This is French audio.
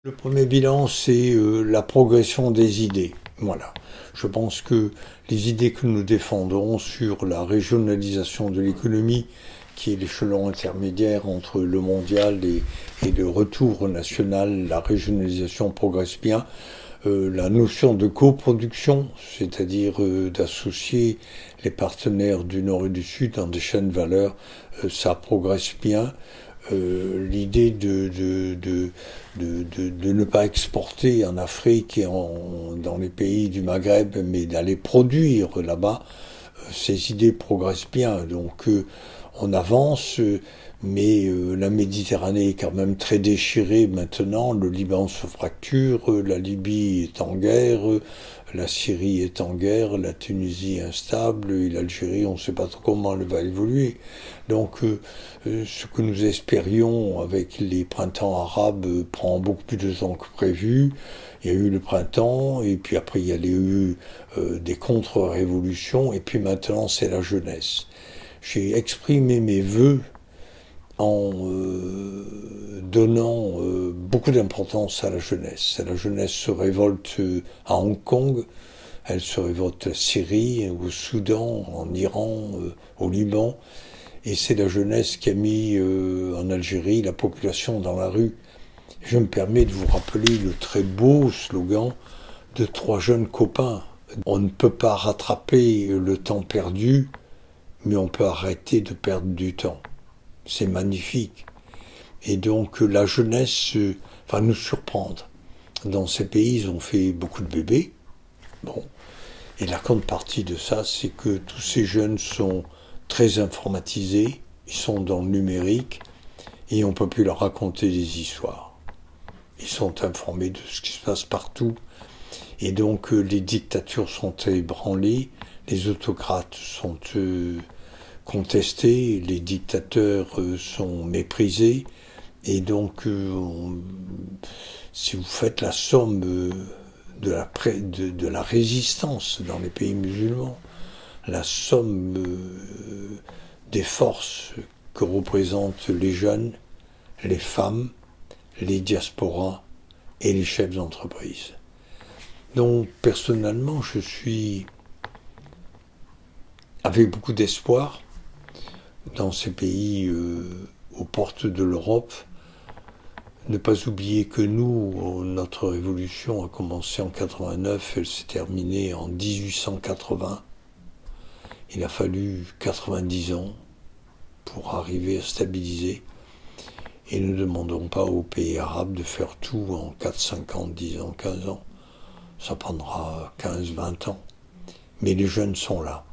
Le premier bilan, c'est la progression des idées. Voilà. Je pense que les idées que nous défendons sur la régionalisation de l'économie, qui est l'échelon intermédiaire entre le mondial et le retour national, la régionalisation progresse bien. La notion de coproduction, c'est-à-dire d'associer les partenaires du Nord et du Sud dans des chaînes de valeur, ça progresse bien. L'idée de ne pas exporter en Afrique et dans les pays du Maghreb, mais d'aller produire là-bas, ces idées progressent bien. Donc on avance, mais la Méditerranée est quand même très déchirée maintenant. Le Liban se fracture, la Libye est en guerre, la Syrie est en guerre, la Tunisie est instable, et l'Algérie, on ne sait pas trop comment elle va évoluer. Donc ce que nous espérions avec les printemps arabes prend beaucoup plus de temps que prévu. Il y a eu le printemps, et puis après il y a eu des contre-révolutions, et puis maintenant c'est la jeunesse. J'ai exprimé mes vœux en donnant beaucoup d'importance à la jeunesse. La jeunesse se révolte à Hong Kong, elle se révolte en Syrie, au Soudan, en Iran, au Liban, et c'est la jeunesse qui a mis en Algérie la population dans la rue. Je me permets de vous rappeler le très beau slogan de 3 jeunes copains. On ne peut pas rattraper le temps perdu, mais on peut arrêter de perdre du temps. C'est magnifique. Et donc la jeunesse va nous surprendre. Dans ces pays, ils ont fait beaucoup de bébés. Bon. Et la contrepartie de ça, c'est que tous ces jeunes sont très informatisés, ils sont dans le numérique, et on ne peut plus leur raconter des histoires. Ils sont informés de ce qui se passe partout. Et donc les dictatures sont ébranlées, les autocrates sont contestés, les dictateurs sont méprisés, et donc si vous faites la somme de la résistance dans les pays musulmans, la somme des forces que représentent les jeunes, les femmes, les diasporas et les chefs d'entreprise. Donc personnellement, je suis avec beaucoup d'espoir dans ces pays aux portes de l'Europe. Ne pas oublier que nous, notre révolution a commencé en 89, elle s'est terminée en 1880. Il a fallu 90 ans pour arriver à stabiliser. Et ne demandons pas aux pays arabes de faire tout en 4, 5 ans, 10 ans, 15 ans. Ça prendra 15, 20 ans. Mais les jeunes sont là.